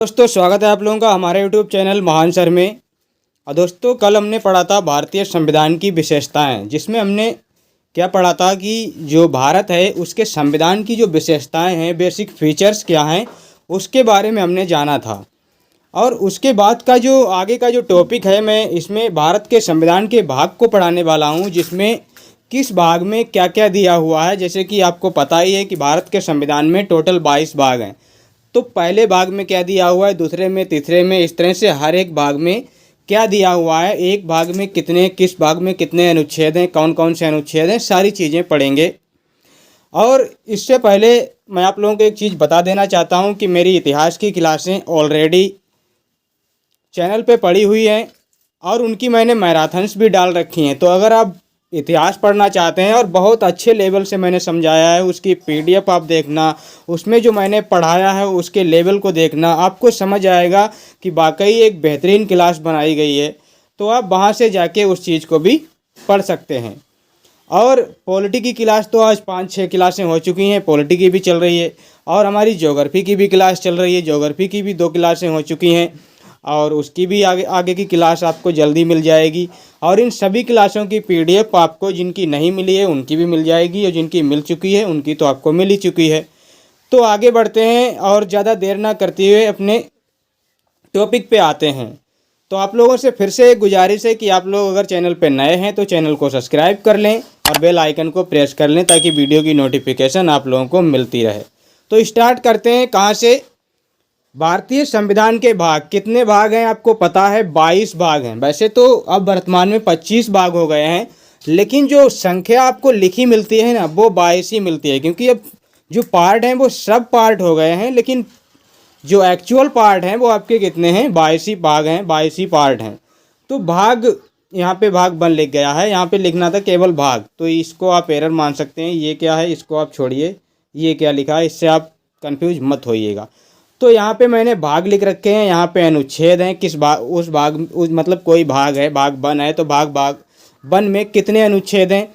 दोस्तों स्वागत है आप लोगों का हमारे YouTube चैनल महान सर में। और दोस्तों कल हमने पढ़ा था भारतीय संविधान की विशेषताएं, जिसमें हमने क्या पढ़ा था कि जो भारत है उसके संविधान की जो विशेषताएं हैं, बेसिक फीचर्स क्या हैं, उसके बारे में हमने जाना था। और उसके बाद का जो आगे का जो टॉपिक है, मैं इसमें भारत के संविधान के भाग को पढ़ाने वाला हूँ, जिसमें किस भाग में क्या क्या दिया हुआ है। जैसे कि आपको पता ही है कि भारत के संविधान में टोटल 22 भाग हैं। तो पहले भाग में क्या दिया हुआ है, दूसरे में, तीसरे में, इस तरह से हर एक भाग में क्या दिया हुआ है, एक भाग में कितने, किस भाग में कितने अनुच्छेद हैं, कौन कौन से अनुच्छेद हैं, सारी चीज़ें पढ़ेंगे। और इससे पहले मैं आप लोगों को एक चीज़ बता देना चाहता हूं कि मेरी इतिहास की क्लासें ऑलरेडी चैनल पे पड़ी हुई हैं और उनकी मैंने मैराथन्स भी डाल रखी हैं। तो अगर आप इतिहास पढ़ना चाहते हैं और बहुत अच्छे लेवल से मैंने समझाया है, उसकी PDF आप देखना, उसमें जो मैंने पढ़ाया है उसके लेवल को देखना, आपको समझ आएगा कि वाकई एक बेहतरीन क्लास बनाई गई है। तो आप वहाँ से जाके उस चीज़ को भी पढ़ सकते हैं। और पॉलिटी की क्लास तो आज 5-6 क्लासें हो चुकी हैं, पॉलिटी की भी चल रही है और हमारी ज्योग्राफी की भी क्लास चल रही है, ज्योग्राफी की भी 2 क्लासें हो चुकी हैं और उसकी भी आगे की क्लास आपको जल्दी मिल जाएगी। और इन सभी क्लासों की PDF आपको, जिनकी नहीं मिली है उनकी भी मिल जाएगी और जिनकी मिल चुकी है उनकी तो आपको मिल ही चुकी है। तो आगे बढ़ते हैं और ज़्यादा देर ना करते हुए अपने टॉपिक पे आते हैं। तो आप लोगों से फिर से एक गुजारिश है कि आप लोग अगर चैनल पे नए हैं तो चैनल को सब्सक्राइब कर लें और बेल आइकन को प्रेस कर लें ताकि वीडियो की नोटिफिकेशन आप लोगों को मिलती रहे। तो स्टार्ट करते हैं कहाँ से। भारतीय संविधान के भाग, कितने भाग हैं आपको पता है? 22 भाग हैं। वैसे तो अब वर्तमान में 25 भाग हो गए हैं, लेकिन जो संख्या आपको लिखी मिलती है ना, वो 22 ही मिलती है, क्योंकि अब जो पार्ट हैं वो सब पार्ट हो गए हैं, लेकिन जो एक्चुअल पार्ट हैं वो आपके कितने हैं? 22 ही भाग हैं, 22 ही पार्ट हैं। तो भाग, यहाँ पे भाग बन लिख गया है, यहाँ पे लिखना था केवल भाग, तो इसको आप एरर मान सकते हैं। ये क्या है, इसको आप छोड़िए, ये क्या लिखा है, इससे आप कंफ्यूज मत होइएगा। तो यहाँ पे मैंने भाग लिख रखे हैं, यहाँ पे अनुच्छेद हैं, किस भाग, उस भाग, उस मतलब कोई भाग है, भाग बन है, तो भाग बन में कितने अनुच्छेद हैं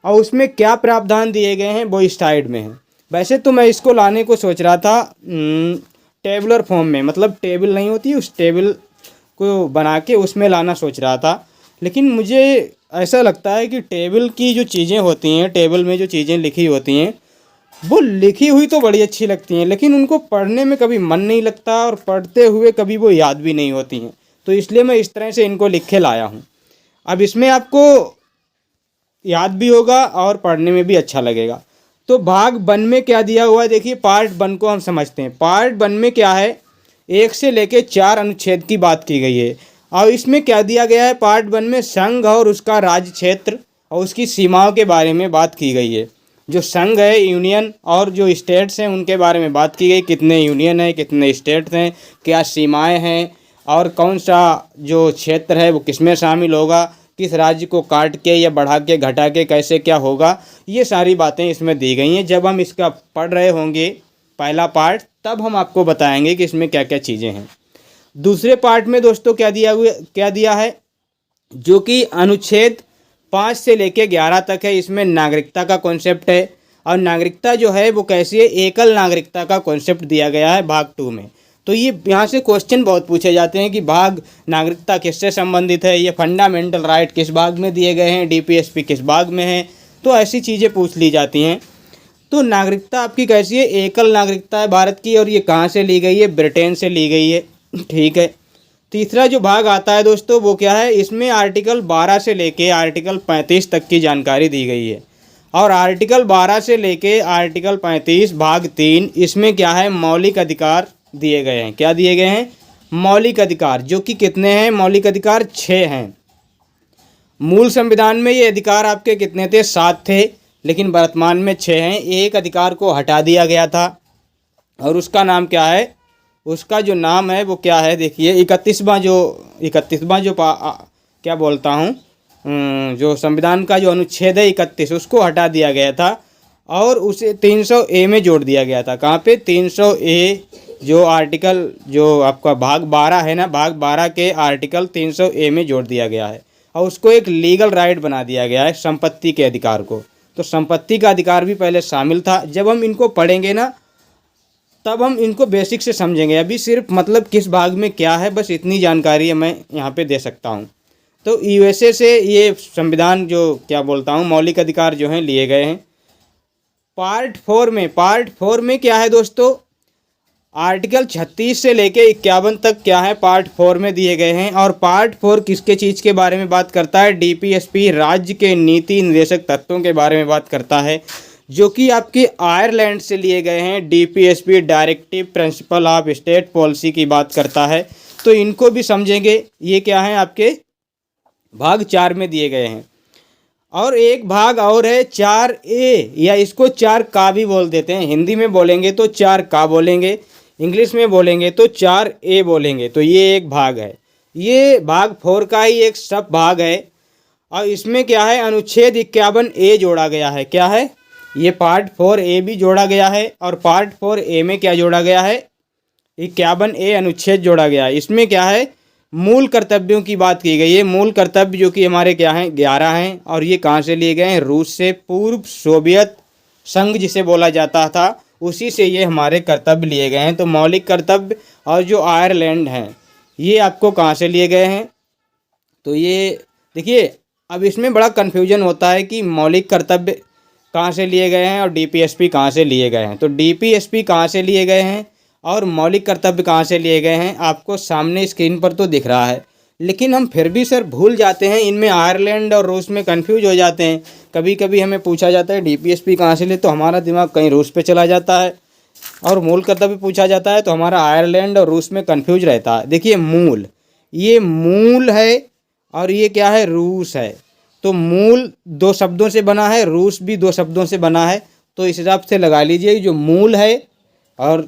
और उसमें क्या प्रावधान दिए गए हैं वो इस साइड में है। वैसे तो मैं इसको लाने को सोच रहा था टेबुलर फॉर्म में, मतलब टेबल नहीं होती, उस टेबल को बना के उसमें लाना सोच रहा था, लेकिन मुझे ऐसा लगता है कि टेबल की जो चीज़ें होती हैं, टेबल में जो चीज़ें लिखी होती हैं वो लिखी हुई तो बड़ी अच्छी लगती हैं, लेकिन उनको पढ़ने में कभी मन नहीं लगता और पढ़ते हुए कभी वो याद भी नहीं होती हैं। तो इसलिए मैं इस तरह से इनको लिख के लाया हूँ। अब इसमें आपको याद भी होगा और पढ़ने में भी अच्छा लगेगा। तो भाग वन में क्या दिया हुआ है, देखिए पार्ट वन को हम समझते हैं। पार्ट वन में क्या है, 1 से लेके 4 अनुच्छेद की बात की गई है। और इसमें क्या दिया गया है, पार्ट वन में संघ और उसका राज्य क्षेत्र और उसकी सीमाओं के बारे में बात की गई है। जो संघ है, यूनियन, और जो स्टेट्स हैं उनके बारे में बात की गई, कितने यूनियन है, कितने स्टेट्स हैं, क्या सीमाएं हैं और कौन सा जो क्षेत्र है वो किसमें शामिल होगा, किस राज्य को काट के या बढ़ा के घटा के कैसे क्या होगा, ये सारी बातें इसमें दी गई हैं। जब हम इसका पढ़ रहे होंगे पहला पार्ट, तब हम आपको बताएंगे कि इसमें क्या क्या चीज़ें हैं। दूसरे पार्ट में दोस्तों क्या दिया है, जो कि अनुच्छेद 5 से लेके 11 तक है। इसमें नागरिकता का कॉन्सेप्ट है और नागरिकता जो है वो कैसी है, एकल नागरिकता का कॉन्सेप्ट दिया गया है भाग 2 में। तो ये यहाँ से क्वेश्चन बहुत पूछे जाते हैं कि भाग नागरिकता किससे संबंधित है, ये फंडामेंटल राइट किस भाग में दिए गए हैं, DPSP किस भाग में है, तो ऐसी चीज़ें पूछ ली जाती हैं। तो नागरिकता आपकी कैसी है, एकल नागरिकता है भारत की, और ये कहाँ से ली गई है, ब्रिटेन से ली गई है, ठीक है। तीसरा जो भाग आता है दोस्तों वो क्या है, इसमें आर्टिकल 12 से लेके आर्टिकल 35 तक की जानकारी दी गई है। और आर्टिकल 12 से लेके आर्टिकल 35 भाग 3, इसमें क्या है, मौलिक अधिकार दिए गए हैं। क्या दिए गए हैं, मौलिक अधिकार, जो कि कितने हैं, मौलिक अधिकार 6 हैं। मूल संविधान में ये अधिकार आपके कितने थे, 7 थे, लेकिन वर्तमान में 6 हैं। एक अधिकार को हटा दिया गया था और उसका नाम क्या है, उसका जो नाम है वो क्या है, देखिए 31वां जो क्या बोलता हूँ, जो संविधान का जो अनुच्छेद है 31, उसको हटा दिया गया था और उसे 300A में जोड़ दिया गया था। कहाँ पे, 300A, जो आर्टिकल, जो आपका भाग 12 है ना, भाग 12 के आर्टिकल 300A में जोड़ दिया गया है और उसको एक लीगल राइट बना दिया गया है, संपत्ति के अधिकार को। तो संपत्ति का अधिकार भी पहले शामिल था। जब हम इनको पढ़ेंगे ना तब हम इनको बेसिक से समझेंगे। अभी सिर्फ मतलब किस भाग में क्या है, बस इतनी जानकारी मैं यहाँ पे दे सकता हूँ। तो यूएसए से ये संविधान जो क्या बोलता हूँ मौलिक अधिकार जो हैं लिए गए हैं। पार्ट फोर में क्या है दोस्तों, आर्टिकल 36 से लेके 51 तक क्या है पार्ट 4 में दिए गए हैं। और पार्ट 4 किसके चीज़ के बारे में बात करता है, डीपीएसपी राज्य के नीति निर्देशक तत्वों के बारे में बात करता है, जो कि आपके आयरलैंड से लिए गए हैं। DPSP directive principle of state policy की बात करता है, तो इनको भी समझेंगे। ये क्या है आपके भाग 4 में दिए गए हैं। और एक भाग और है 4A, या इसको 4 का भी बोल देते हैं। हिंदी में बोलेंगे तो 4 का बोलेंगे, इंग्लिश में बोलेंगे तो 4A बोलेंगे। तो ये एक भाग है, ये भाग 4 का ही एक सब भाग है। और इसमें क्या है, अनुच्छेद 51A जोड़ा गया है। क्या है ये, पार्ट 4A भी जोड़ा गया है। और पार्ट 4A में क्या जोड़ा गया है, 51A अनुच्छेद जोड़ा गया है। इसमें क्या है, मूल कर्तव्यों की बात की गई है। मूल कर्तव्य जो कि हमारे क्या हैं 11 हैं। और ये कहाँ से लिए गए हैं, रूस से, पूर्व सोवियत संघ जिसे बोला जाता था, उसी से ये हमारे कर्तव्य लिए गए हैं। तो मौलिक कर्तव्य और जो आयरलैंड हैं ये आपको कहाँ से लिए गए हैं। तो ये देखिए, अब इसमें बड़ा कन्फ्यूजन होता है कि मौलिक कर्तव्य कहाँ से लिए गए हैं और डीपीएसपी कहाँ से लिए गए हैं। तो डीपीएसपी कहाँ से लिए गए हैं और मौलिक कर्तव्य कहाँ से लिए गए हैं, आपको सामने स्क्रीन पर तो दिख रहा है। लेकिन हम फिर भी सर भूल जाते हैं, इनमें आयरलैंड और रूस में कंफ्यूज हो जाते हैं। कभी कभी हमें पूछा जाता है डीपीएसपी कहाँ से ले, तो हमारा दिमाग कहीं रूस पे चला जाता है। और मूल कर्तव्य पूछा जाता है तो हमारा आयरलैंड और रूस में कंफ्यूज रहता है। देखिए मूल, ये मूल है और ये क्या है, रूस है। तो मूल 2 शब्दों से बना है, रूस भी 2 शब्दों से बना है। तो इस हिसाब से लगा लीजिए, जो मूल है और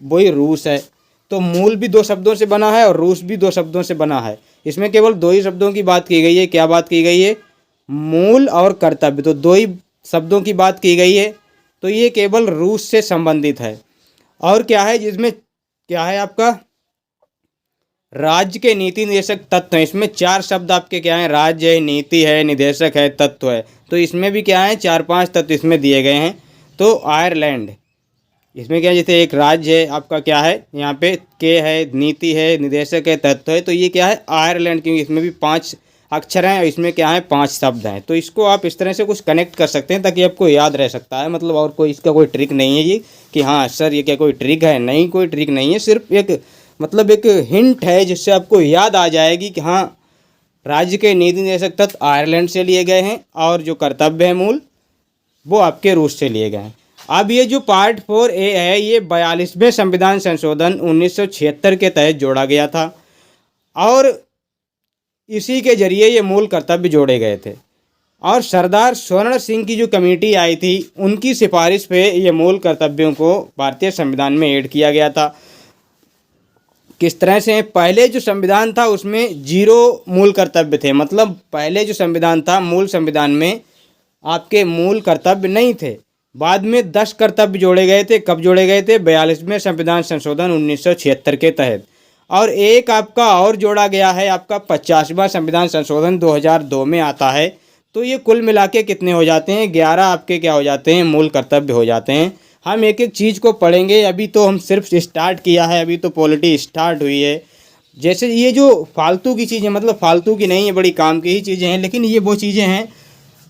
वही रूस है। तो मूल भी 2 शब्दों से बना है और रूस भी 2 शब्दों से बना है। इसमें केवल 2 ही शब्दों की बात की गई है। क्या बात की गई है, मूल और कर्तव्य, तो 2 ही शब्दों की बात की गई है। तो ये केवल रूस से संबंधित है। और क्या है, जिसमें क्या है आपका राज्य के नीति निर्देशक तत्व हैं। इसमें 4 शब्द आपके क्या हैं, राज्य है, नीति है, निदेशक है, तत्व है। तो इसमें भी क्या है 4-5 तत्व इसमें दिए गए हैं। तो आयरलैंड, इसमें क्या है, जैसे एक राज्य है आपका क्या है, यहाँ पे के है, नीति है, निदेशक है, तत्व है। तो ये क्या है आयरलैंड, क्योंकि इसमें भी 5 अक्षर हैं और इसमें क्या है 5 शब्द हैं। तो इसको आप इस तरह से कुछ कनेक्ट कर सकते हैं ताकि आपको याद रह सकता है। मतलब और कोई इसका कोई ट्रिक नहीं है ये कि हाँ सर ये क्या कोई ट्रिक है, नहीं कोई ट्रिक नहीं है। सिर्फ एक मतलब एक हिंट है जिससे आपको याद आ जाएगी कि हाँ राज्य के नीति निर्देशक तत्व आयरलैंड से लिए गए हैं और जो कर्तव्य है मूल वो आपके रूस से लिए गए हैं। अब ये जो पार्ट 4A है ये 42वें संविधान संशोधन 1976 के तहत जोड़ा गया था और इसी के जरिए ये मूल कर्तव्य जोड़े गए थे। और सरदार स्वर्ण सिंह की जो कमेटी आई थी उनकी सिफारिश पे ये मूल कर्तव्यों को भारतीय संविधान में ऐड किया गया था। किस तरह से, पहले जो संविधान था उसमें 0 मूल कर्तव्य थे। मतलब पहले जो संविधान था मूल संविधान में आपके मूल कर्तव्य नहीं थे। बाद में 10 कर्तव्य जोड़े गए थे। कब जोड़े गए थे, 42वें संविधान संशोधन 1976 के तहत। और एक आपका और जोड़ा गया है, आपका 50वां संविधान संशोधन 2002 में आता है। तो ये कुल मिला के कितने हो जाते हैं, 11 आपके क्या हो जाते हैं, मूल कर्तव्य हो जाते हैं। हम एक एक चीज़ को पढ़ेंगे। अभी तो हम सिर्फ स्टार्ट किया है, अभी तो पॉलिटी स्टार्ट हुई है। जैसे ये जो फालतू की चीज़ें, मतलब फालतू की नहीं है, बड़ी काम की ही चीज़ें हैं, लेकिन ये वो चीज़ें हैं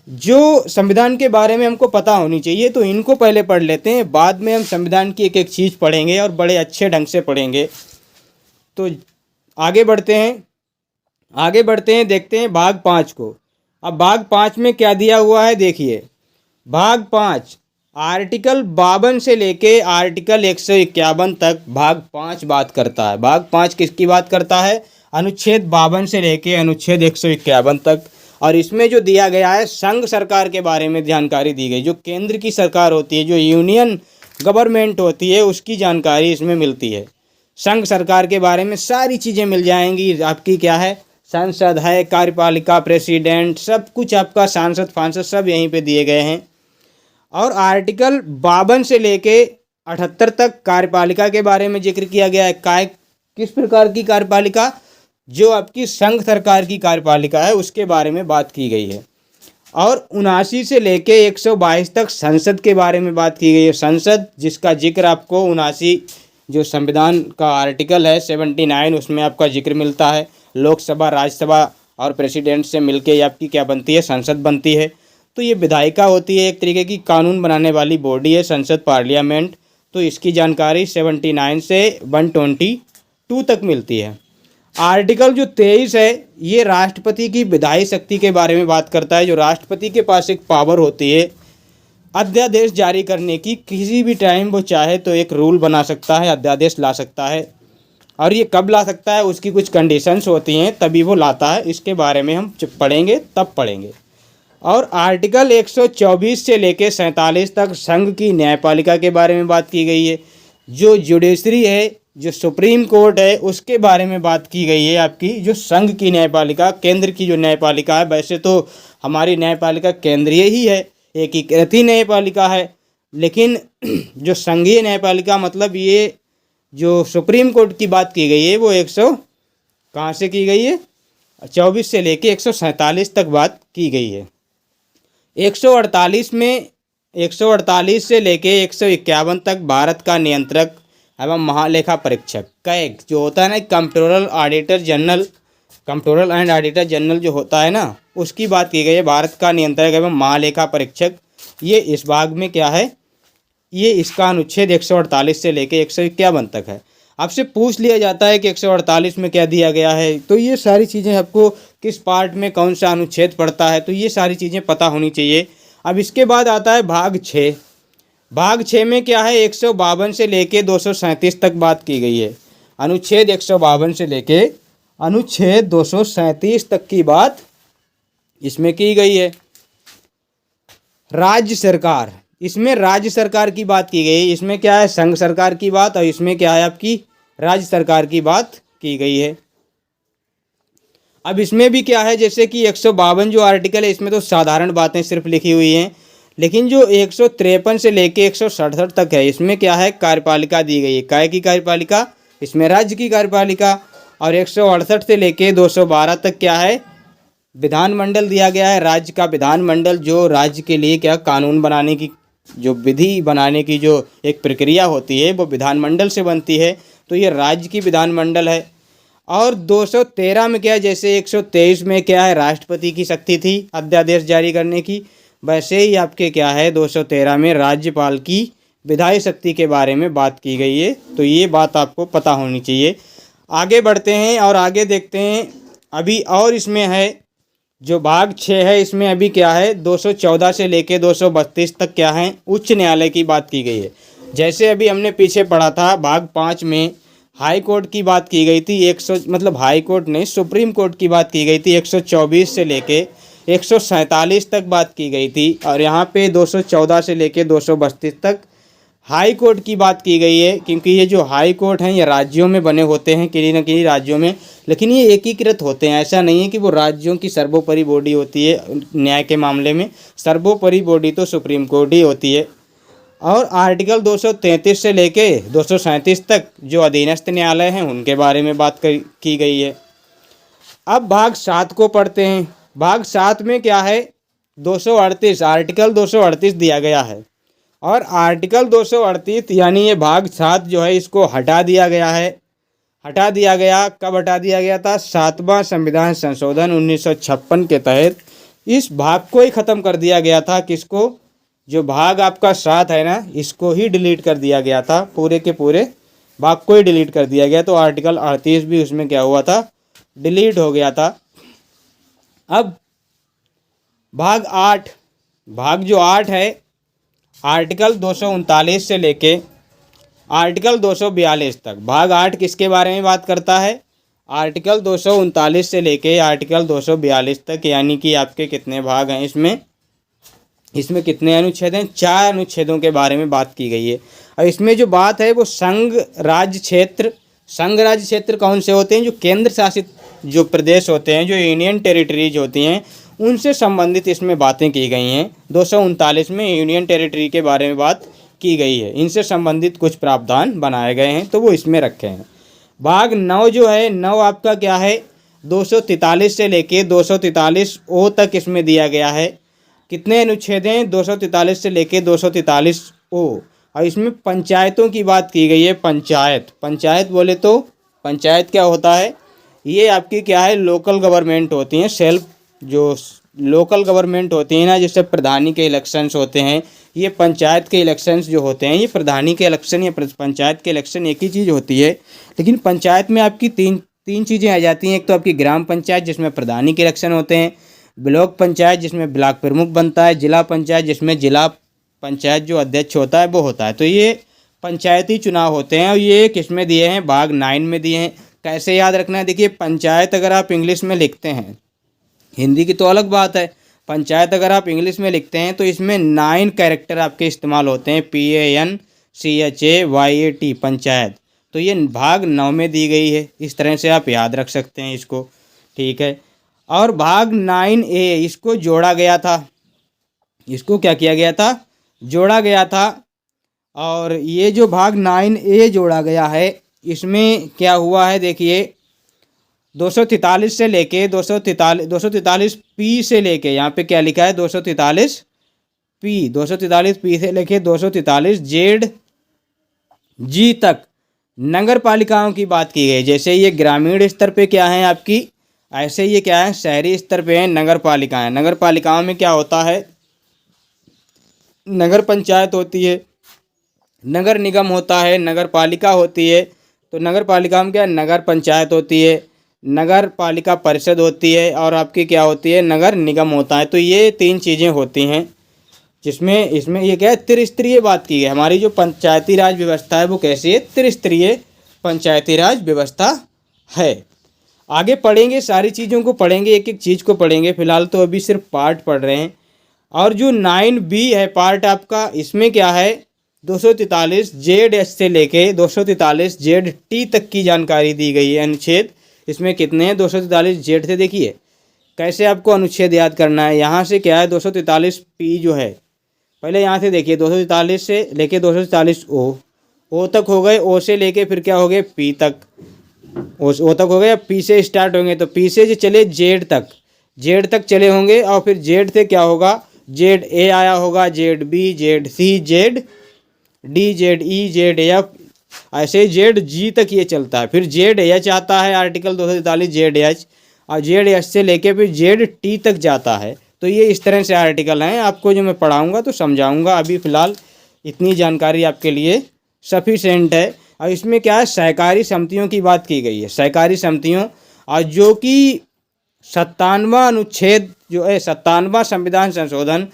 जो संविधान के बारे में हमको पता होनी चाहिए। तो इनको पहले पढ़ लेते हैं, बाद में हम संविधान की एक एक चीज़ पढ़ेंगे और बड़े अच्छे ढंग से पढ़ेंगे। तो आगे बढ़ते हैं, देखते हैं भाग 5 को। अब भाग 5 में क्या दिया हुआ है, देखिए भाग 5 आर्टिकल 52 से लेके आर्टिकल 151 तक भाग 5 बात करता है। भाग 5 किसकी बात करता है, अनुच्छेद 52 से लेके अनुच्छेद 151 तक। और इसमें जो दिया गया है संघ सरकार के बारे में जानकारी दी गई। जो केंद्र की सरकार होती है, जो यूनियन गवर्नमेंट होती है, उसकी जानकारी इसमें मिलती है। संघ सरकार के बारे में सारी चीज़ें मिल जाएंगी आपकी। क्या है, संसद है, कार्यपालिका, प्रेसिडेंट, सब कुछ आपका, सांसद फांसद सब यहीं पे दिए गए हैं। और आर्टिकल 52 से लेके 78 तक कार्यपालिका के बारे में जिक्र किया गया है। किस प्रकार की कार्यपालिका, जो आपकी संघ सरकार की कार्यपालिका है उसके बारे में बात की गई है। और 79 से लेके 122 तक संसद के बारे में बात की गई है। संसद जिसका जिक्र आपको 79 जो संविधान का आर्टिकल है 79 उसमें आपका जिक्र मिलता है। लोकसभा, राज्यसभा और प्रेसिडेंट से मिलके ये आपकी क्या बनती है, संसद बनती है। तो ये विधायिका होती है, एक तरीके की कानून बनाने वाली बॉडी है संसद, पार्लियामेंट। तो इसकी जानकारी 79 से 122 तक मिलती है। आर्टिकल जो 23 है ये राष्ट्रपति की विधायी शक्ति के बारे में बात करता है। जो राष्ट्रपति के पास एक पावर होती है अध्यादेश जारी करने की, किसी भी टाइम वो चाहे तो एक रूल बना सकता है, अध्यादेश ला सकता है। और ये कब ला सकता है, उसकी कुछ कंडीशंस होती हैं तभी वो लाता है। इसके बारे में हम जब पढ़ेंगे तब पढ़ेंगे। और आर्टिकल 124 से लेकर 47 तक संघ की न्यायपालिका के बारे में बात की गई है। जो जुडिशरी है, जो सुप्रीम कोर्ट है, उसके बारे में बात की गई है। आपकी जो संघ की न्यायपालिका, केंद्र की जो न्यायपालिका है, वैसे तो हमारी न्यायपालिका केंद्रीय ही है, एकीकृत ही न्यायपालिका है, लेकिन जो संघीय न्यायपालिका मतलब ये जो सुप्रीम कोर्ट की बात की गई है वो 100 कहाँ से की गई है, 24 से लेके 147 तक बात की गई है। 148 में 148 से लेके 151 तक भारत का नियंत्रक एवं महालेखा परीक्षक कैग जो होता है ना, controller auditor general, controller and auditor general जो होता है ना, उसकी बात की गई है। भारत का नियंत्रक एवं महालेखा परीक्षक, ये इस भाग में क्या है, ये इसका अनुच्छेद 148 से लेके 151 तक है। आपसे पूछ लिया जाता है कि 148 में क्या दिया गया है, तो ये सारी चीज़ें आपको किस पार्ट में कौन सा अनुच्छेद पड़ता है, तो ये सारी चीज़ें पता होनी चाहिए। अब इसके बाद आता है भाग 6। भाग 6 में क्या है, 152 से लेके 237 तक बात की गई है। अनुच्छेद 152 से लेके अनुच्छेद 237 तक की बात इसमें की गई है। राज्य सरकार, इसमें राज्य सरकार की बात की गई है। इसमें क्या है, संघ सरकार की बात, और इसमें क्या है आपकी राज्य सरकार की बात की गई है। अब इसमें भी क्या है, जैसे कि 152 जो आर्टिकल है इसमें तो साधारण बातें सिर्फ लिखी हुई हैं, लेकिन जो 153 से लेके 167 तक है इसमें क्या है, कार्यपालिका दी गई है। काय की कार्यपालिका, इसमें राज्य की कार्यपालिका। और 168 से लेके 212 तक क्या है, विधानमंडल दिया गया है, राज्य का विधानमंडल, जो राज्य के लिए क्या कानून बनाने की, जो विधि बनाने की जो एक प्रक्रिया होती है वो विधानमंडल से बनती है। तो ये राज्य की विधानमंडल है। और 213 में क्या है, जैसे 123 में क्या है, राष्ट्रपति की शक्ति थी अध्यादेश जारी करने की, वैसे ही आपके क्या है 213 में राज्यपाल की विधायी शक्ति के बारे में बात की गई है। तो ये बात आपको पता होनी चाहिए। आगे बढ़ते हैं और आगे देखते हैं अभी। और इसमें है जो भाग 6 है, इसमें अभी क्या है 214 से लेके 232 तक क्या है, उच्च न्यायालय की बात की गई है। जैसे अभी हमने पीछे पढ़ा था भाग 5 में हाई कोर्ट की बात की गई थी, 100 मतलब हाई कोर्ट नहीं, सुप्रीम कोर्ट की बात की गई थी, 124 से लेके 147 तक बात की गई थी। और यहाँ पे 214 से लेके 232 तक हाई कोर्ट की बात की गई है, क्योंकि ये जो हाई कोर्ट हैं ये राज्यों में बने होते हैं, किन्हीं न किन्हीं राज्यों में, लेकिन ये एकीकृत होते हैं। ऐसा नहीं है कि वो राज्यों की सर्वोपरि बॉडी होती है न्याय के मामले में, सर्वोपरि बॉडी तो सुप्रीम कोर्ट ही होती है। और आर्टिकल 233 से लेके 237 तक जो अधीनस्थ न्यायालय हैं उनके बारे में बात की गई है। अब भाग 7 को पढ़ते हैं। भाग 7 में क्या है, 238 आर्टिकल 238 दिया गया है। और आर्टिकल 238 यानी ये भाग 7 जो है इसको हटा दिया गया है। हटा दिया गया, कब हटा दिया गया था, 7वां संविधान संशोधन 1956 के तहत इस भाग को ही ख़त्म कर दिया गया था। किसको, जो भाग आपका 7 है ना, इसको ही डिलीट कर दिया गया था, पूरे के पूरे भाग को ही डिलीट कर दिया गया। तो आर्टिकल 38 भी उसमें क्या हुआ था, डिलीट हो गया था। अब भाग 8, भाग जो 8 है, आर्टिकल 239 से लेके आर्टिकल 242 तक, भाग 8 किसके बारे में बात करता है, आर्टिकल 239 से लेके आर्टिकल 242 तक, यानी कि आपके कितने भाग हैं इसमें कितने अनुच्छेद हैं, 4 अनुच्छेदों के बारे में बात की गई है। और इसमें जो बात है वो संघ राज्य क्षेत्र कौन से होते हैं, जो केंद्र शासित जो प्रदेश होते हैं, जो यूनियन टेरिटरीज होती हैं, उनसे संबंधित इसमें बातें की गई हैं। 239 में यूनियन टेरिटरी के बारे में बात की गई है, इनसे संबंधित कुछ प्रावधान बनाए गए हैं, तो वो इसमें रखे हैं। भाग 9 जो है, 9 आपका क्या है, 243 से लेके 243 ओ तक इसमें दिया गया है। कितने अनुच्छेद हैं? 243 से लेके 243 ओ। और इसमें पंचायतों की बात की गई है। पंचायत बोले तो पंचायत क्या होता है? ये आपकी क्या है, लोकल गवर्नमेंट होती हैं। सेल्फ जो लोकल गवर्नमेंट होती है ना, जैसे प्रधानी के इलेक्शंस होते हैं, ये पंचायत के इलेक्शंस जो होते हैं, ये प्रधानी के इलेक्शन या पंचायत के इलेक्शन एक ही चीज़ होती है। लेकिन पंचायत में आपकी तीन चीज़ें आ जाती हैं। एक तो आपकी ग्राम पंचायत जिसमें प्रधानी के इलेक्शन होते हैं, ब्लॉक पंचायत जिसमें ब्लॉक प्रमुख बनता है, जिला पंचायत जिसमें जिला पंचायत जो अध्यक्ष होता है वो होता है। तो ये पंचायती चुनाव होते हैं और ये किस में दिए हैं? भाग 9 में दिए हैं। कैसे याद रखना है? देखिए, पंचायत अगर आप इंग्लिश में लिखते हैं, हिंदी की तो अलग बात है, पंचायत अगर आप इंग्लिश में लिखते हैं तो इसमें 9 कैरेक्टर आपके इस्तेमाल होते हैं, PANCHAYAT पंचायत। तो ये भाग 9 में दी गई है। इस तरह से आप याद रख सकते हैं इसको, ठीक है। और भाग 9A इसको जोड़ा गया था। इसको क्या किया गया था? जोड़ा गया था। और ये जो भाग 9A जोड़ा गया है, इसमें क्या हुआ है? देखिए, 243 से लेके 243 पी से लेके, यहाँ पे क्या लिखा है? 243 पी से लेके 243 जेड जी तक नगर पालिकाओं की बात की गई। जैसे ये ग्रामीण स्तर पे क्या है आपकी, ऐसे ये क्या है, शहरी स्तर पे है नगर पालिकाएं। नगर पालिकाओं में क्या होता है? नगर पंचायत होती है, नगर निगम होता है, नगर पालिका होती है। तो नगर पालिका में क्या है? नगर पंचायत होती है, नगर पालिका परिषद होती है, और आपकी क्या होती है? नगर निगम होता है। तो ये 3 चीज़ें होती हैं, जिसमें इसमें ये क्या है? त्रिस्तरीय बात की है। हमारी जो पंचायती राज व्यवस्था है वो कैसी है? त्रिस्तरीय पंचायती राज व्यवस्था है। आगे पढ़ेंगे, सारी चीज़ों को पढ़ेंगे, एक एक चीज़ को पढ़ेंगे। फिलहाल तो अभी सिर्फ पार्ट पढ़ रहे हैं। और जो 9B है पार्ट आपका, इसमें क्या है? 243 ZH से लेके 243 ZT तक की जानकारी दी गई है। अनुच्छेद इसमें कितने हैं? 243 जेड से। देखिए कैसे आपको अनुच्छेद याद करना है। यहाँ से क्या है? 243 पी जो है, पहले यहाँ से देखिए, 243 से लेके 243 ओ तक हो गए। ओ से लेके फिर क्या हो गए? पी तक। ओ तक हो गए। अब पी से स्टार्ट होंगे, तो पी से जो चले जेड तक चले होंगे। और फिर जेड से क्या होगा? जेड ए आया होगा, Z B, Z C, Z D, Z E, Z F, ऐसे जेड जी तक ये चलता है। फिर जेड एच आता है, आर्टिकल 243 जेड एच, और जेड एच से लेके फिर जेड टी तक जाता है। तो ये इस तरह से आर्टिकल हैं। आपको जो मैं पढ़ाऊँगा तो समझाऊँगा। अभी फ़िलहाल इतनी जानकारी आपके लिए सफिशेंट है। और इसमें क्या है? सहकारी समितियों की बात की गई है। सहकारी समितियों, और जो कि 57वां अनुच्छेद जो है, 57वां संविधान संशोधन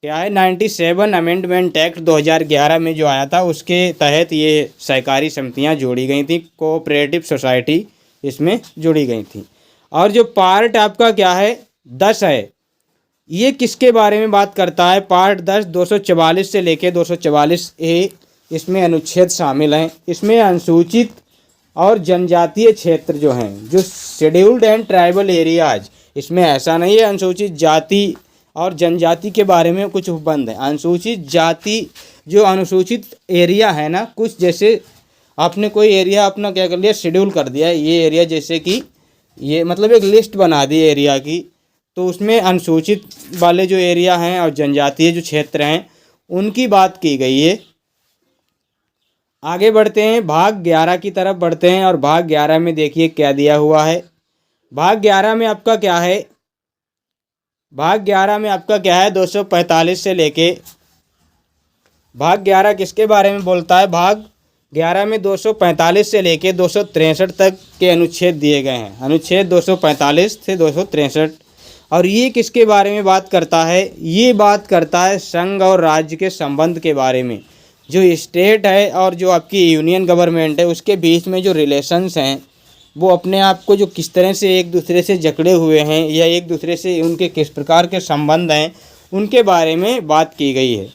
क्या है, 97 अमेंडमेंट एक्ट 2011 में जो आया था, उसके तहत ये सहकारी समितियां जोड़ी गई थी। कोऑपरेटिव सोसाइटी इसमें जोड़ी गई थी। और जो पार्ट आपका क्या है, 10 है, ये किसके बारे में बात करता है? पार्ट 10 244 से लेके 244A, इसमें अनुच्छेद शामिल हैं। इसमें अनुसूचित और जनजातीय क्षेत्र जो हैं, जो शेड्यूल्ड एंड ट्राइबल एरियाज, इसमें ऐसा नहीं है अनुसूचित जाति और जनजाति के बारे में कुछ उपबंध है। अनुसूचित जाति, जो अनुसूचित एरिया है ना, कुछ जैसे आपने कोई एरिया अपना क्या कर लिया, शेड्यूल कर दिया है, ये एरिया, जैसे कि ये मतलब एक लिस्ट बना दी एरिया की, तो उसमें अनुसूचित वाले जो एरिया हैं और जनजातीय जो क्षेत्र हैं उनकी बात की गई है। आगे बढ़ते हैं, भाग 11 की तरफ बढ़ते हैं। और भाग 11 में देखिए क्या दिया हुआ है। भाग 11 में आपका क्या है? भाग 11 में आपका क्या है? 245 से लेके, भाग 11 किसके बारे में बोलता है? भाग 11 में 245 से लेके 263 तक के अनुच्छेद दिए गए हैं। अनुच्छेद 245 से 263। और ये किसके बारे में बात करता है? ये बात करता है संघ और राज्य के संबंध के बारे में। जो स्टेट है और जो आपकी यूनियन गवर्नमेंट है, उसके बीच में जो रिलेशंस हैं, वो अपने आप को जो किस तरह से एक दूसरे से जकड़े हुए हैं, या एक दूसरे से उनके किस प्रकार के संबंध हैं, उनके बारे में बात की गई है।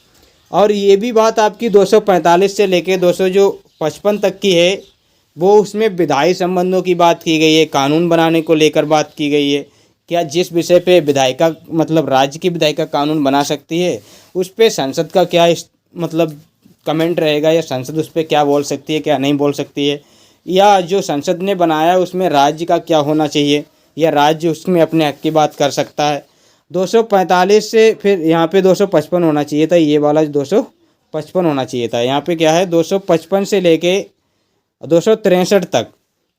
और ये भी बात आपकी 245 से लेके 255 तक की है, वो उसमें विधायी संबंधों की बात की गई है, कानून बनाने को लेकर बात की गई है। क्या जिस विषय पे विधायिका मतलब राज्य की विधायिका कानून बना सकती है, उस पर संसद का क्या मतलब कमेंट रहेगा, या संसद उस पर क्या बोल सकती है, क्या नहीं बोल सकती है, या जो संसद ने बनाया उसमें राज्य का क्या होना चाहिए, या राज्य उसमें अपने हक की बात कर सकता है। 245 से फिर यहाँ पे 255 होना चाहिए था, ये वाला 255 होना चाहिए था। यहाँ पे क्या है 255 से लेके 263 तक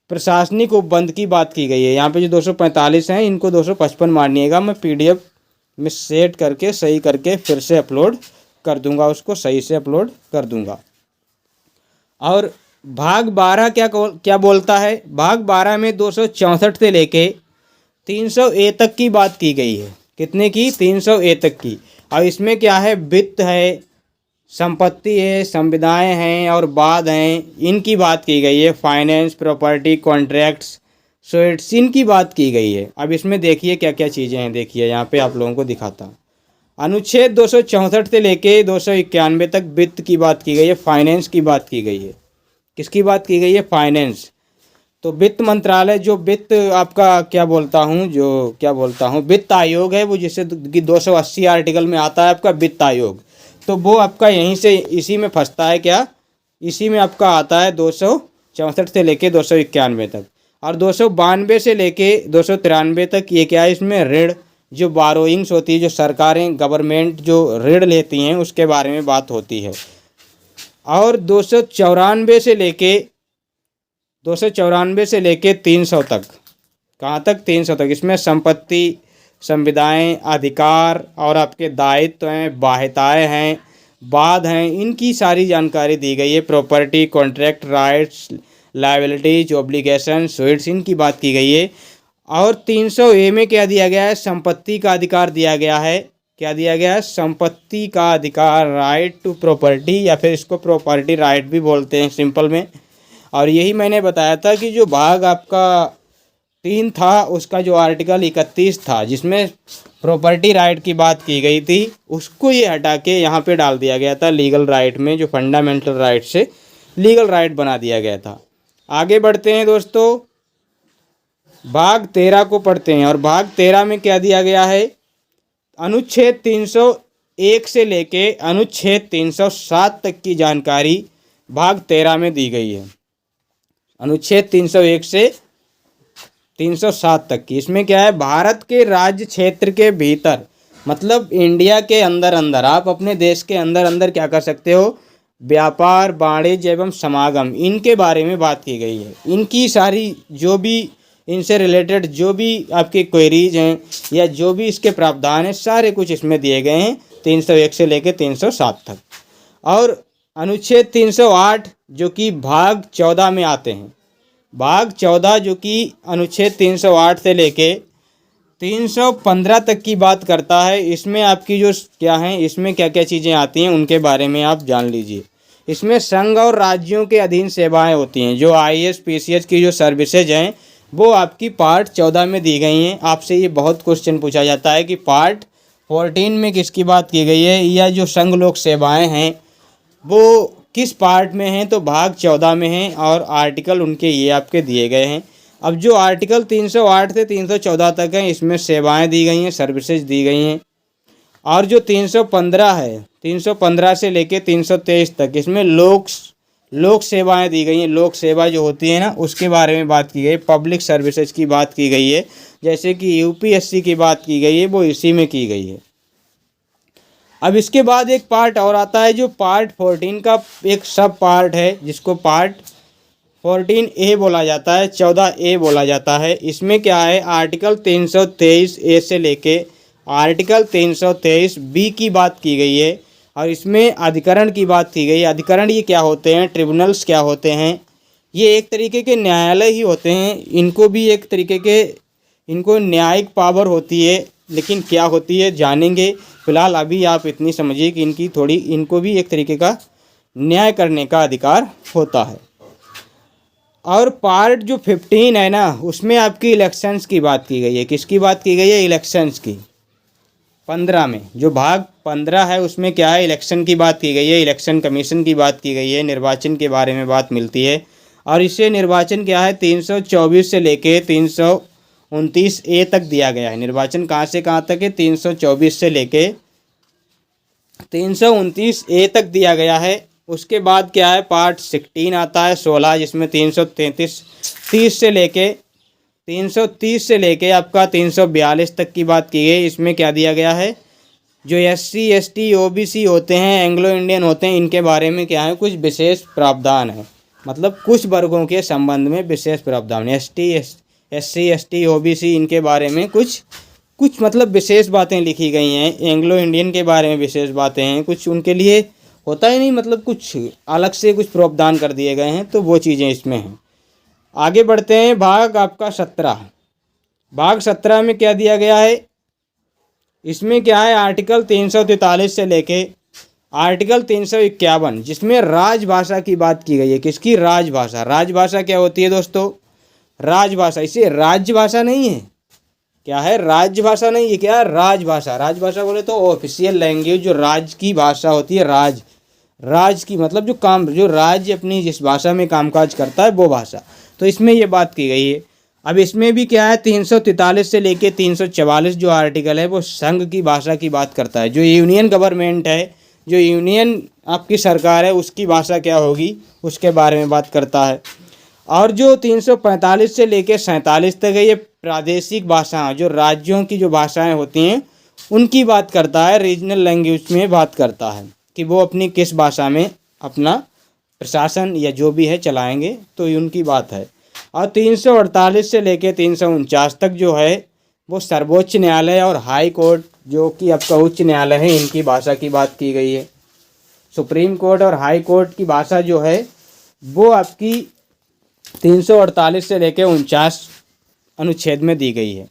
प्रशासनिक उपबंध की बात की गई है। यहाँ पे जो 245 हैं इनको 255 मानिएगा। मैं PDF में सेट करके सही करके फिर से अपलोड कर दूंगा, उसको सही से अपलोड कर दूंगा। और भाग 12 क्या बोलता है? भाग 12 में 264 से लेके 300A तक की बात की गई है। कितने की? 300A तक की। और इसमें क्या है? वित्त है, संपत्ति है, संविदाएं हैं और बाद हैं, इनकी बात की गई है। फाइनेंस, प्रॉपर्टी, कॉन्ट्रैक्ट्स, स्वीट्स, इनकी बात की गई है। अब इसमें देखिए क्या क्या चीज़ें हैं। देखिए यहाँ पे आप लोगों को दिखाता हूँ। अनुच्छेद 264 से लेके 291 तक वित्त की बात की गई है, फाइनेंस की बात की गई है। किसकी बात की गई है? फाइनेंस। तो वित्त मंत्रालय, जो वित्त आपका क्या बोलता हूँ वित्त आयोग है, वो जिससे कि 280 आर्टिकल में आता है आपका वित्त आयोग। तो वो आपका यहीं से इसी में फंसता है। क्या? इसी में आपका आता है 264 से लेके 291 तक। और 292 से लेके 293 तक ये क्या है? इसमें ऋण, जो बारोइंग्स होती है, जो सरकारें गवर्नमेंट जो ऋण लेती हैं उसके बारे में बात होती है। और 294 से लेके 300 तक, कहाँ तक? 300 तक। इसमें संपत्ति, संविदाएं, अधिकार और आपके दायित्व हैं, बाध्यताएं हैं, बाद हैं, इनकी सारी जानकारी दी गई है। Property, contract, rights, liabilities, obligation, sweets, इनकी बात की गई है। और 300A में क्या दिया गया है? संपत्ति का अधिकार दिया गया है। क्या दिया गया है? संपत्ति का अधिकार, राइट टू प्रॉपर्टी, या फिर इसको प्रॉपर्टी राइट भी बोलते हैं सिंपल में। और यही मैंने बताया था कि जो भाग आपका 3 था, उसका जो आर्टिकल 31 था, जिसमें प्रॉपर्टी राइट की बात की गई थी, उसको ये हटा के यहाँ पे डाल दिया गया था लीगल राइट में, जो फंडामेंटल राइट से लीगल राइट बना दिया गया था। आगे बढ़ते हैं दोस्तों, भाग 13 को पढ़ते हैं। और भाग 13 में क्या दिया गया है? अनुच्छेद 301 से लेके अनुच्छेद 307 तक की जानकारी भाग 13 में दी गई है। अनुच्छेद 301 से 307 तक की। इसमें क्या है? भारत के राज्य क्षेत्र के भीतर, मतलब इंडिया के अंदर अंदर, आप अपने देश के अंदर अंदर क्या कर सकते हो? व्यापार, वाणिज्य एवं समागम, इनके बारे में बात की गई है। इनकी सारी जो भी इनसे रिलेटेड जो भी आपकी क्वेरीज हैं या जो भी इसके प्रावधान हैं, सारे कुछ इसमें दिए गए हैं 301 से लेकर 307 तक। और अनुच्छेद 308 जो कि भाग 14 में आते हैं, भाग 14 जो कि अनुच्छेद 308 से लेके 315 तक की बात करता है। इसमें आपकी जो क्या है, इसमें क्या क्या चीज़ें आती हैं उनके बारे में आप जान लीजिए। इसमें संघ और राज्यों के अधीन सेवाएं होती हैं, जो IAS PCS की जो सर्विसेज हैं वो आपकी पार्ट 14 में दी गई हैं। आपसे ये बहुत क्वेश्चन पूछा जाता है कि पार्ट 14 में किसकी बात की गई है, या जो संघ लोक सेवाएं हैं वो किस पार्ट में हैं? तो भाग 14 में हैं और आर्टिकल उनके ये आपके दिए गए हैं। अब जो आर्टिकल 308 से 314 तक हैं, इसमें सेवाएं दी गई हैं, सर्विसेज दी गई हैं। और जो 315 है, 315 से लेके 323 तक, इसमें लोक सेवाएं दी गई हैं। लोक सेवा जो होती है ना, उसके बारे में बात की गई, पब्लिक सर्विसेज की बात की गई है। जैसे कि UPSC की बात की गई है, वो इसी में की गई है। अब इसके बाद एक पार्ट और आता है, जो पार्ट 14 का एक सब पार्ट है, जिसको पार्ट 14A बोला जाता है, 14A बोला जाता है। इसमें क्या है? आर्टिकल 323A से लेके आर्टिकल 323B की बात की गई है। और इसमें अधिकरण की बात की गई है। अधिकरण ये क्या होते हैं? ट्रिब्यूनल्स क्या होते हैं? ये एक तरीके के न्यायालय ही होते हैं। इनको भी एक तरीके के, इनको न्यायिक पावर होती है, लेकिन क्या होती है जानेंगे। फिलहाल अभी आप इतनी समझिए कि इनको भी एक तरीके का न्याय करने का अधिकार होता है। और पार्ट जो 15 है ना, उसमें आपकी इलेक्शंस की बात की गई है। किसकी बात की गई है? इलेक्शंस की। 15 में जो भाग 15 है, उसमें क्या है? इलेक्शन की बात की गई है, इलेक्शन कमीशन की बात की गई है, निर्वाचन के बारे में बात मिलती है। और इससे निर्वाचन क्या है? 324 से लेके 329A तक दिया गया है। निर्वाचन कहाँ से कहाँ तक है? 324 से लेके 329A तक दिया गया है। उसके बाद क्या है? पार्ट 16 आता है, 16, जिसमें 330 से लेके 330 से लेके आपका 342 तक की बात की गई। इसमें क्या दिया गया है, जो SC ST OBC होते हैं, एंग्लो इंडियन होते हैं, इनके बारे में क्या है, कुछ विशेष प्रावधान है। मतलब कुछ वर्गों के संबंध में विशेष प्रावधान, SC ST OBC इनके बारे में कुछ मतलब विशेष बातें लिखी गई हैं। एंग्लो इंडियन के बारे में विशेष बातें हैं, कुछ उनके लिए होता ही नहीं, मतलब कुछ अलग से कुछ प्रावधान कर दिए गए हैं, तो वो चीज़ें इसमें हैं। आगे बढ़ते हैं। भाग आपका 17, भाग 17 में क्या दिया गया है, इसमें क्या है, आर्टिकल 343 से लेके आर्टिकल 351, जिसमें राजभाषा की बात की गई है। किसकी, राजभाषा। राजभाषा क्या होती है दोस्तों, राजभाषा, इसे राज्यभाषा नहीं है, क्या है, राज्यभाषा नहीं है, क्या है, राजभाषा। राजभाषा बोले तो ऑफिशियल लैंग्वेज, जो राज्य की भाषा होती है, राज की मतलब जो राज्य अपनी जिस भाषा में कामकाज करता है वो भाषा, तो इसमें ये बात की गई है। अब इसमें भी क्या है, 343 से लेके 344 जो आर्टिकल है वो संघ की भाषा की बात करता है। जो यूनियन गवर्नमेंट है, जो यूनियन आपकी सरकार है, उसकी भाषा क्या होगी उसके बारे में बात करता है। और जो 345 से लेके 47 तक है, ये प्रादेशिक भाषा, जो राज्यों की जो भाषाएं होती हैं उनकी बात करता है, रीजनल लैंग्वेज में बात करता है कि वो अपनी किस भाषा में अपना प्रशासन या जो भी है चलाएंगे, तो उनकी बात है। और 348 से लेके 349 तक जो है वो सर्वोच्च न्यायालय और हाई कोर्ट, जो कि आपका उच्च न्यायालय है, इनकी भाषा की बात की गई है। सुप्रीम कोर्ट और हाई कोर्ट की भाषा जो है वो आपकी 348 से लेके 49 अनुच्छेद में दी गई है।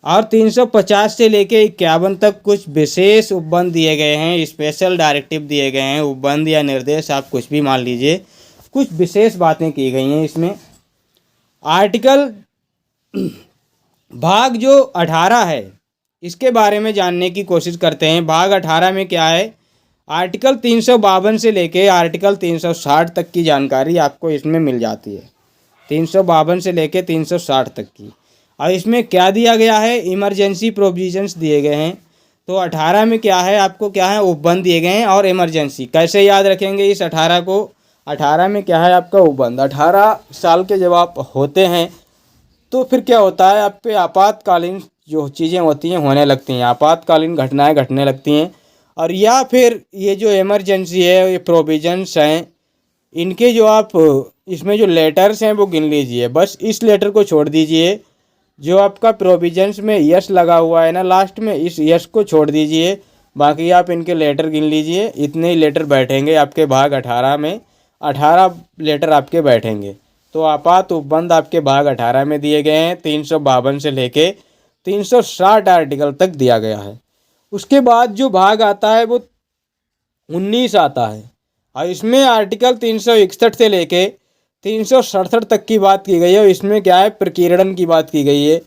और 350 से लेके 51 तक कुछ विशेष उपबंध दिए गए हैं, स्पेशल डायरेक्टिव दिए गए हैं, उपबंध या निर्देश आप कुछ भी मान लीजिए, कुछ विशेष बातें की गई हैं इसमें। आर्टिकल भाग जो 18 है इसके बारे में जानने की कोशिश करते हैं। भाग 18 में क्या है, आर्टिकल 352 से लेके आर्टिकल 360 तक की जानकारी आपको इसमें मिल जाती है, 352 से लेके 360 तक की। और इसमें क्या दिया गया है, इमरजेंसी प्रोविजंस दिए गए हैं। तो 18 में क्या है, आपको क्या है, उपबंध दिए गए हैं और इमरजेंसी। कैसे याद रखेंगे इस 18 को, 18 में क्या है आपका उपबंध, 18 साल के जब आप होते हैं तो फिर क्या होता है, आप पे आपातकालीन जो चीज़ें होती हैं होने लगती हैं, आपातकालीन घटनाएं घटने लगती हैं। और या फिर ये जो इमरजेंसी है, ये प्रोविजंस हैं, इनके जो आप इसमें जो लेटर्स हैं वो गिन लीजिए, बस इस लेटर को छोड़ दीजिए। जो आपका प्रोविजंस में यस लगा हुआ है ना लास्ट में, इस यस को छोड़ दीजिए, बाकी आप इनके लेटर गिन लीजिए। इतने ही लेटर बैठेंगे आपके भाग 18 में, 18 लेटर आपके बैठेंगे। तो आपात उपबंध आपके भाग 18 में दिए गए हैं, 352 से लेके 360 आर्टिकल तक दिया गया है। उसके बाद जो भाग आता है वो 19 आता है, और इसमें आर्टिकल 361 से लेके 367 तक की बात की गई है। और इसमें क्या है, प्रकीर्णन की बात की गई है।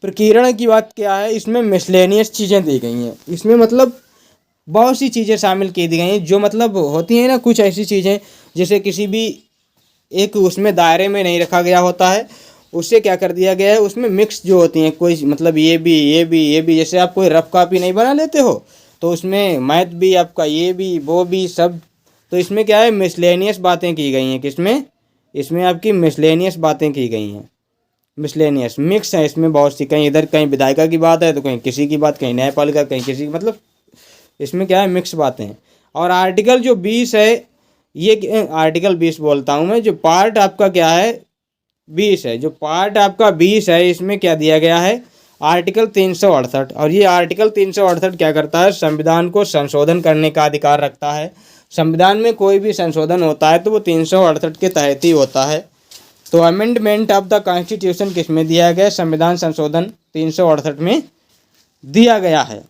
प्रकीर्णन की बात क्या है, इसमें मिसलेनियस चीज़ें दी गई हैं। इसमें मतलब बहुत सी चीज़ें शामिल की दी गई हैं, जो मतलब होती हैं ना, कुछ ऐसी चीज़ें जैसे किसी भी एक उसमें दायरे में नहीं रखा गया होता है, उससे क्या कर दिया गया है, उसमें मिक्स जो होती हैं, कोई मतलब ये भी, जैसे आप कोई रफ कॉपी नहीं बना लेते हो तो उसमें मैथ भी आपका, ये भी वो भी सब। तो इसमें क्या है, मिसलेनियस बातें की गई हैं। किसमें, इसमें आपकी मिसलेनियस बातें की गई हैं, मिसलेनियस मिक्स है इसमें बहुत सी, कहीं इधर कहीं विधायिका की बात है तो कहीं किसी की बात, कहीं न्यायपालिका, कहीं किसी की, मतलब इसमें क्या है, मिक्स बातें हैं। और आर्टिकल जो 20 है, ये आर्टिकल 20 बोलता हूँ मैं, जो पार्ट आपका क्या है 20 है, जो पार्ट आपका 20 है, इसमें क्या दिया गया है, आर्टिकल 368। और ये आर्टिकल 368 क्या करता है, संविधान को संशोधन करने का अधिकार रखता है। संविधान में कोई भी संशोधन होता है तो वो 368 के तहत ही होता है। तो अमेंडमेंट ऑफ द कॉन्स्टिट्यूशन किस में दिया गया, संविधान संशोधन 368 में दिया गया है।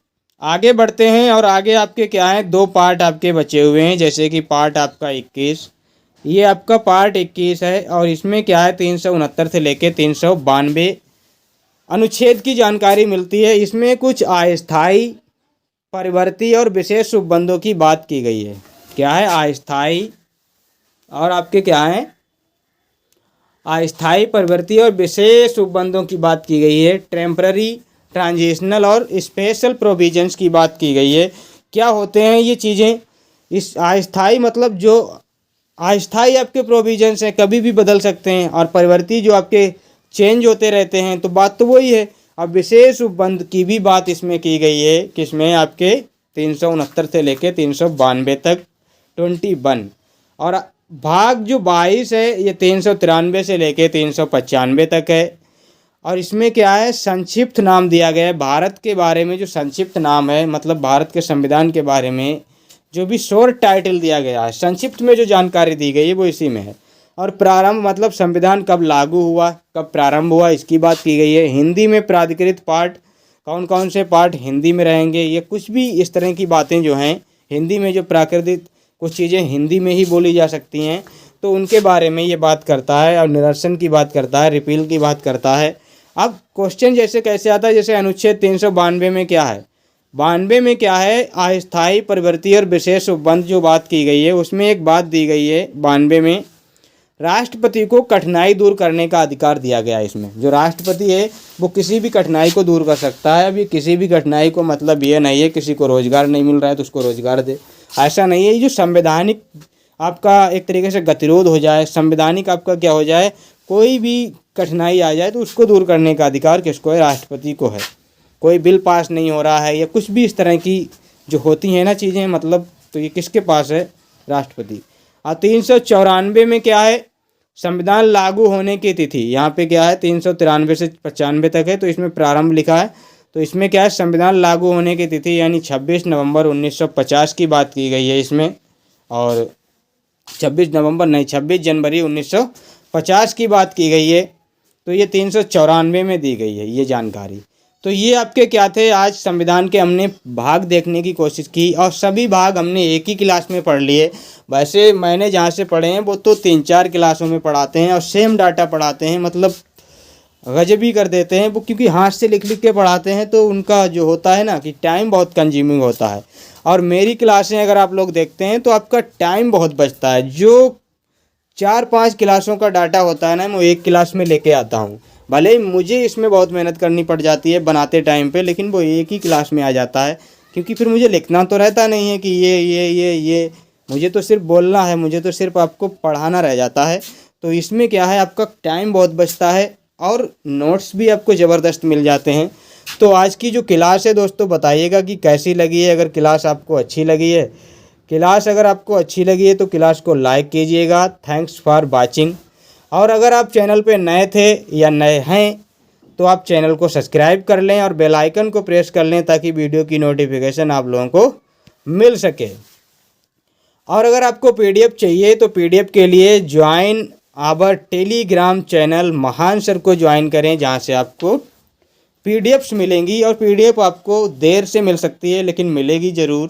आगे बढ़ते हैं, और आगे आपके क्या है, दो पार्ट आपके बचे हुए हैं, जैसे कि पार्ट आपका 21, ये आपका पार्ट 21 है। और इसमें क्या है, 369 से लेके 392 अनुच्छेद की जानकारी मिलती है। इसमें कुछ अस्थायी, परिवर्ती और विशेष उपबंधों की बात की गई है। क्या है, अस्थायी और आपके क्या है, अस्थायी, परिवर्ती और विशेष उपबंधों की बात की गई है। टेम्पररी, ट्रांजिशनल और स्पेशल प्रोविजंस की बात की गई है। क्या होते हैं ये चीज़ें, इस अस्थायी मतलब जो अस्थायी आपके प्रोविजंस हैं कभी भी बदल सकते हैं, और परिवर्ती जो आपके चेंज होते रहते हैं, तो बात तो वही है। अब विशेष उपबंध की भी बात इसमें की गई है, किसमें आपके 369 से लेके 392 तक 21। और भाग जो 22 है ये 393 से लेके 395 तक है। और इसमें क्या है, संक्षिप्त नाम दिया गया है भारत के बारे में। जो संक्षिप्त नाम है मतलब भारत के संविधान के बारे में जो भी शॉर्ट टाइटल दिया गया है, संक्षिप्त में जो जानकारी दी गई है वो इसी में है। और प्रारंभ मतलब संविधान कब लागू हुआ, कब प्रारंभ हुआ, इसकी बात की गई है। हिंदी में प्राधिकृत पाठ, कौन कौन से पाठ हिंदी में रहेंगे, ये कुछ भी इस तरह की बातें जो हैं हिंदी में, जो प्राकृतिक कुछ चीज़ें हिंदी में ही बोली जा सकती हैं, तो उनके बारे में ये बात करता है। और निरसन की बात करता है, रिपील की बात करता है। अब क्वेश्चन जैसे कैसे आता है, जैसे अनुच्छेद 392 में क्या है, 92 में क्या है, अस्थायी परिवर्ती और विशेष उपबंध जो बात की गई है उसमें एक बात दी गई है 92 में, राष्ट्रपति को कठिनाई दूर करने का अधिकार दिया गया है। इसमें जो राष्ट्रपति है वो किसी भी कठिनाई को दूर कर सकता है। अभी किसी भी कठिनाई को मतलब ये नहीं है किसी को रोजगार नहीं मिल रहा है तो उसको रोजगार दे, ऐसा नहीं है। ये जो संवैधानिक आपका एक तरीके से गतिरोध हो जाए, संवैधानिक आपका क्या हो जाए, कोई भी कठिनाई आ जाए तो उसको दूर करने का अधिकार किसको है, राष्ट्रपति को है। कोई बिल पास नहीं हो रहा है या कुछ भी इस तरह की जो होती हैं ना चीज़ें, मतलब तो ये किसके पास है, राष्ट्रपति। और 394 में क्या है, संविधान लागू होने की तिथि, यहाँ पे क्या है 393 से 95 तक है तो इसमें प्रारंभ लिखा है। तो इसमें क्या है, संविधान लागू होने की तिथि यानी 26 नवंबर 1950 की बात की गई है इसमें। और 26 नवंबर नहीं, 26 जनवरी 1950 की बात की गई है। तो ये 394 में दी गई है ये जानकारी। तो ये आपके क्या थे, आज संविधान के हमने भाग देखने की कोशिश की और सभी भाग हमने एक ही क्लास में पढ़ लिए। वैसे मैंने जहाँ से पढ़े हैं वो तो 3-4 क्लासों में पढ़ाते हैं और सेम डाटा पढ़ाते हैं, मतलब गजब ही कर देते हैं वो, क्योंकि हाथ से लिख लिख के पढ़ाते हैं तो उनका जो होता है ना कि टाइम बहुत कंज्यूमिंग होता है। और मेरी क्लासें अगर आप लोग देखते हैं तो आपका टाइम बहुत बचता है। जो 4-5 क्लासों का डाटा होता है ना मैं एक क्लास में लेके आता हूँ, भले ही मुझे इसमें बहुत मेहनत करनी पड़ जाती है बनाते टाइम पे, लेकिन वो एक ही क्लास में आ जाता है। क्योंकि फिर मुझे लिखना तो रहता नहीं है कि ये मुझे तो सिर्फ बोलना है, मुझे तो सिर्फ आपको पढ़ाना रह जाता है। तो इसमें क्या है, आपका टाइम बहुत बचता है और नोट्स भी आपको ज़बरदस्त मिल जाते हैं। तो आज की जो क्लास है दोस्तों बताइएगा कि कैसी लगी है। अगर क्लास आपको अच्छी लगी है, क्लास अगर आपको अच्छी लगी है तो क्लास को लाइक कीजिएगा। Thanks for watching. और अगर आप चैनल पे नए थे या नए हैं तो आप चैनल को सब्सक्राइब कर लें और बेल आइकन को प्रेस कर लें ताकि वीडियो की नोटिफिकेशन आप लोगों को मिल सके। और अगर आपको पीडीएफ चाहिए तो पीडीएफ के लिए ज्वाइन आवर टेलीग्राम चैनल महान सर को ज्वाइन करें, जहां से आपको पीडीएफ्स मिलेंगी। और पीडीएफ आपको देर से मिल सकती है लेकिन मिलेगी ज़रूर।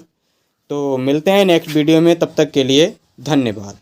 तो मिलते हैं नेक्स्ट वीडियो में, तब तक के लिए धन्यवाद।